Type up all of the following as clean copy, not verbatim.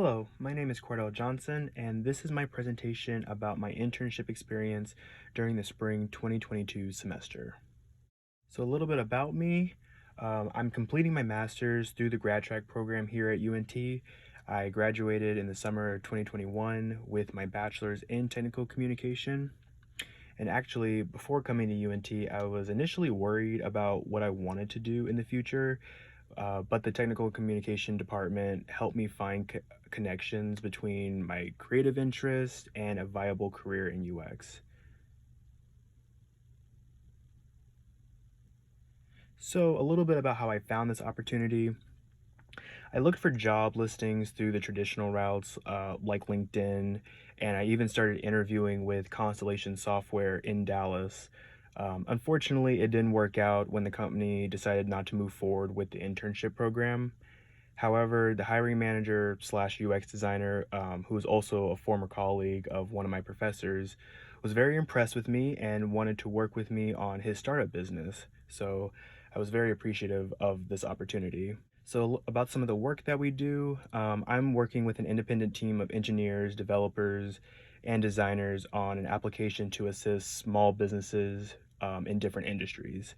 Hello, my name is Cordell Johnson, and this is my presentation about my internship experience during the spring 2022 semester. So, a little bit about me. I'm completing my master's through the grad track program here at UNT. I graduated in the summer of 2021 with my bachelor's in technical communication. And actually, before coming to UNT, I was initially worried about what I wanted to do in the future, but the technical communication department helped me find connections between my creative interest and a viable career in UX. So, a little bit about how I found this opportunity. I looked for job listings through the traditional routes like LinkedIn, and I even started interviewing with Constellation Software in Dallas. Unfortunately, it didn't work out when the company decided not to move forward with the internship program. However, the hiring manager slash UX designer, who was also a former colleague of one of my professors, was very impressed with me and wanted to work with me on his startup business. So I was very appreciative of this opportunity. So, about some of the work that we do, I'm working with an independent team of engineers, developers, and designers on an application to assist small businesses in different industries.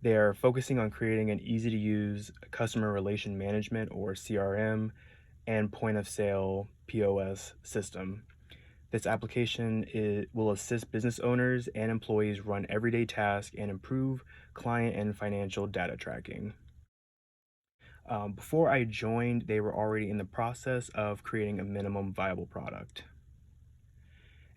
They're focusing on creating an easy to use customer relation management or CRM and point of sale POS system. This application will assist business owners and employees run everyday tasks and improve client and financial data tracking. Before I joined, they were already in the process of creating a minimum viable product.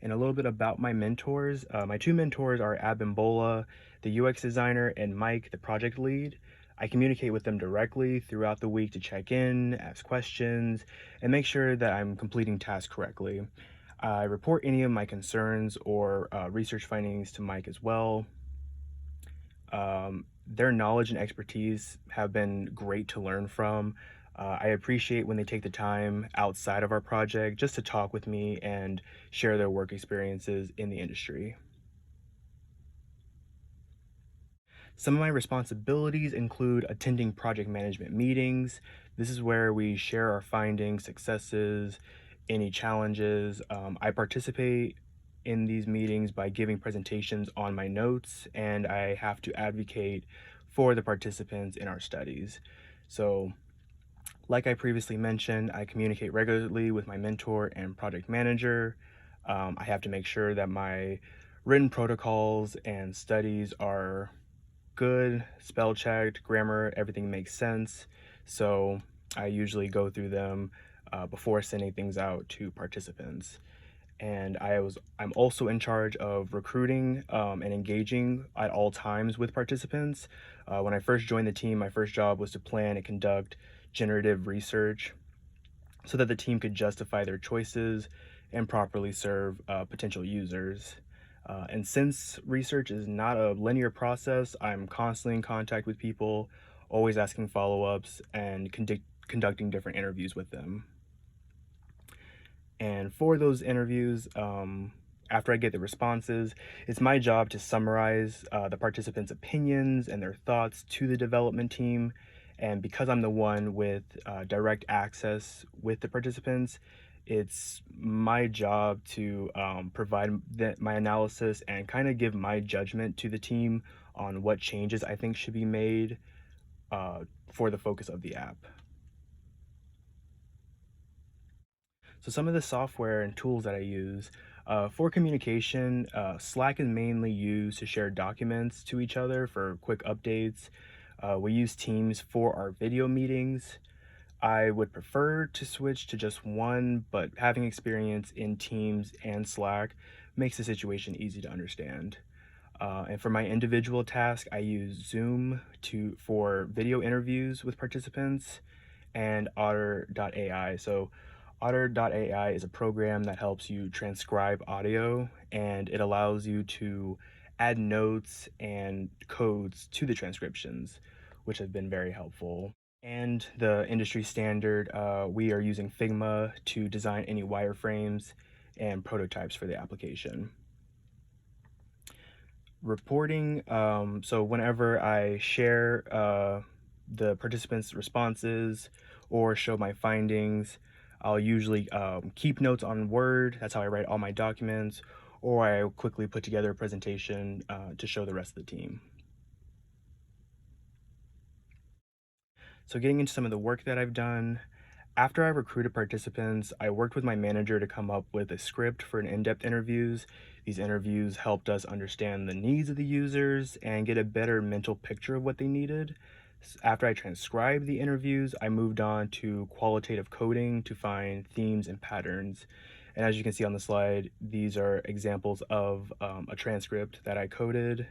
And a little bit about my mentors. My two mentors are Abimbola, the UX designer, and Mike, the project lead. I communicate with them directly throughout the week to check in, ask questions, and make sure that I'm completing tasks correctly. I report any of my concerns or research findings to Mike as well. Their knowledge and expertise have been great to learn from. I appreciate when they take the time outside of our project just to talk with me and share their work experiences in the industry. Some of my responsibilities include attending project management meetings. This is where we share our findings, successes, any challenges. I participate in these meetings by giving presentations on my notes, and I have to advocate for the participants in our studies. So, like I previously mentioned, I communicate regularly with my mentor and project manager. I have to make sure that my written protocols and studies are good, spell checked, grammar, everything makes sense. So I usually go through them before sending things out to participants. And I'm also in charge of recruiting and engaging at all times with participants. When I first joined the team, my first job was to plan and conduct generative research so that the team could justify their choices and properly serve potential users. And since research is not a linear process, I'm constantly in contact with people, always asking follow-ups and conducting different interviews with them. And for those interviews, after I get the responses, it's my job to summarize the participants' opinions and their thoughts to the development team. And because I'm the one with direct access with the participants, it's my job to provide my analysis and kind of give my judgment to the team on what changes I think should be made for the focus of the app. So some of the software and tools that I use for communication, Slack is mainly used to share documents to each other for quick updates. We use Teams for our video meetings. I would prefer to switch to just one, but having experience in Teams and Slack makes the situation easy to understand. And for my individual task, I use Zoom for video interviews with participants and Otter.ai. So Otter.ai is a program that helps you transcribe audio, and it allows you to add notes and codes to the transcriptions, which have been very helpful. And the industry standard, we are using Figma to design any wireframes and prototypes for the application. Reporting, so whenever I share the participants' responses or show my findings, I'll usually keep notes on Word. That's how I write all my documents, or I quickly put together a presentation to show the rest of the team. So, getting into some of the work that I've done, after I recruited participants, I worked with my manager to come up with a script for an in-depth interviews. These interviews helped us understand the needs of the users and get a better mental picture of what they needed. After I transcribed the interviews, I moved on to qualitative coding to find themes and patterns. And as you can see on the slide, these are examples of a transcript that I coded.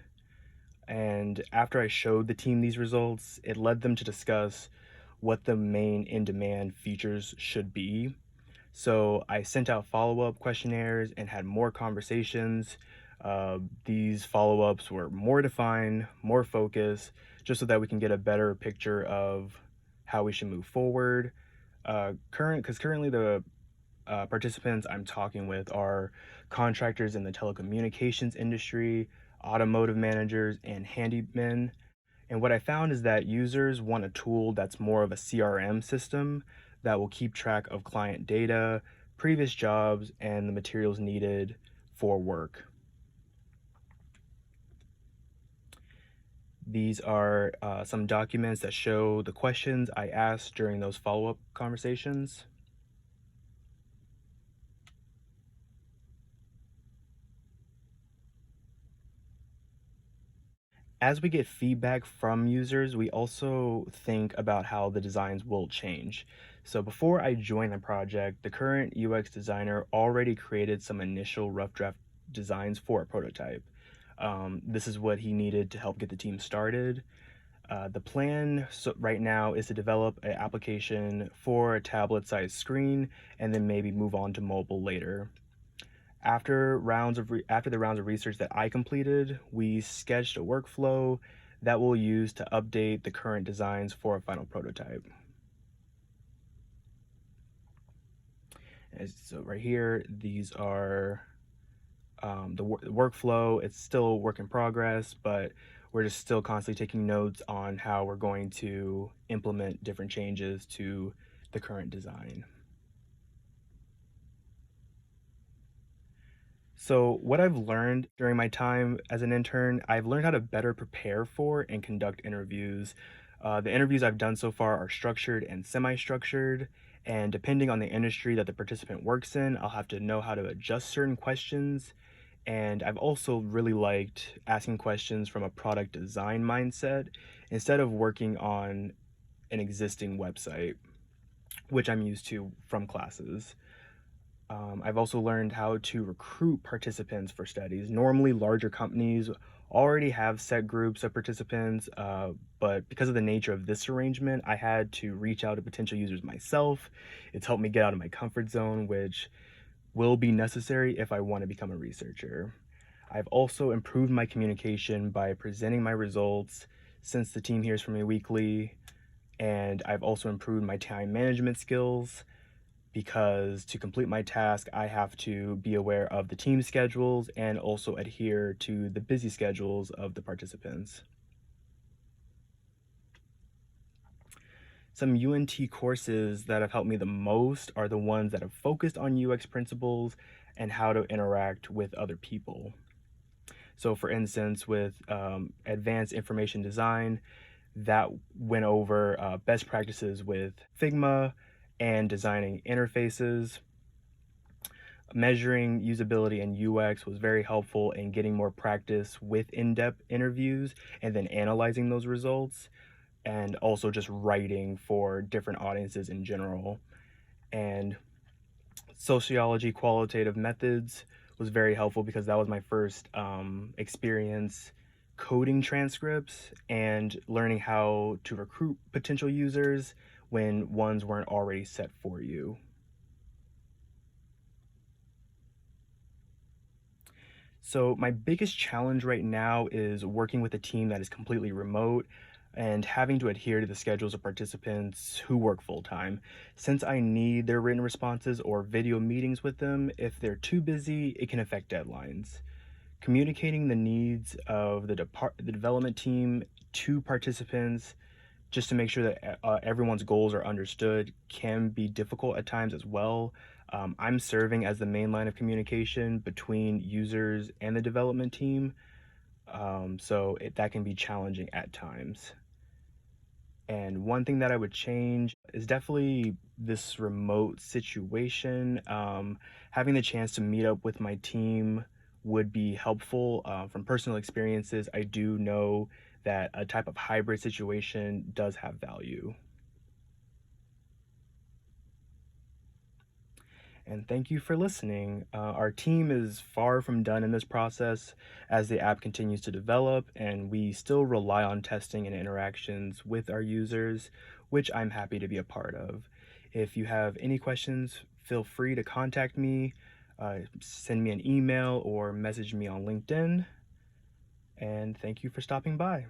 And after I showed the team these results, it led them to discuss what the main in-demand features should be. So I sent out follow-up questionnaires and had more conversations. These follow-ups were more defined, more focused, just so that we can get a better picture of how we should move forward. Currently the participants I'm talking with are contractors in the telecommunications industry, automotive managers, and handymen. And what I found is that users want a tool that's more of a CRM system that will keep track of client data, previous jobs, and the materials needed for work. These are some documents that show the questions I asked during those follow-up conversations. As we get feedback from users, we also think about how the designs will change. So before I joined the project, the current UX designer already created some initial rough draft designs for a prototype. This is what he needed to help get the team started. The plan right now is to develop an application for a tablet-sized screen and then maybe move on to mobile later. After the rounds of research that I completed, we sketched a workflow that we'll use to update the current designs for a final prototype. And so right here, these are the workflow. It's still a work in progress, but we're just still constantly taking notes on how we're going to implement different changes to the current design. So, what I've learned during my time as an intern, I've learned how to better prepare for and conduct interviews. The interviews I've done so far are structured and semi structured, and depending on the industry that the participant works in, I'll have to know how to adjust certain questions. And I've also really liked asking questions from a product design mindset instead of working on an existing website, which I'm used to from classes. I've also learned how to recruit participants for studies. Normally, larger companies already have set groups of participants, but because of the nature of this arrangement, I had to reach out to potential users myself. It's helped me get out of my comfort zone, which will be necessary if I want to become a researcher. I've also improved my communication by presenting my results since the team hears from me weekly, and I've also improved my time management skills because to complete my task, I have to be aware of the team schedules and also adhere to the busy schedules of the participants. Some UNT courses that have helped me the most are the ones that have focused on UX principles and how to interact with other people. So, for instance, with advanced information design, that went over best practices with Figma and designing interfaces. Measuring usability and UX was very helpful in getting more practice with in-depth interviews and then analyzing those results, and also just writing for different audiences in general. And sociology qualitative methods was very helpful because that was my first experience coding transcripts and learning how to recruit potential users when ones weren't already set for you. So, my biggest challenge right now is working with a team that is completely remote and having to adhere to the schedules of participants who work full time. Since I need their written responses or video meetings with them, if they're too busy, it can affect deadlines. Communicating the needs of the development team to participants just to make sure that everyone's goals are understood can be difficult at times as well. I'm serving as the main line of communication between users and the development team, that can be challenging at times. And one thing that I would change is definitely this remote situation. Having the chance to meet up with my team would be helpful. From personal experiences, I do know that a type of hybrid situation does have value. And thank you for listening. Our team is far from done in this process as the app continues to develop, and we still rely on testing and interactions with our users, which I'm happy to be a part of. If you have any questions, feel free to contact me, send me an email, or message me on LinkedIn. And thank you for stopping by.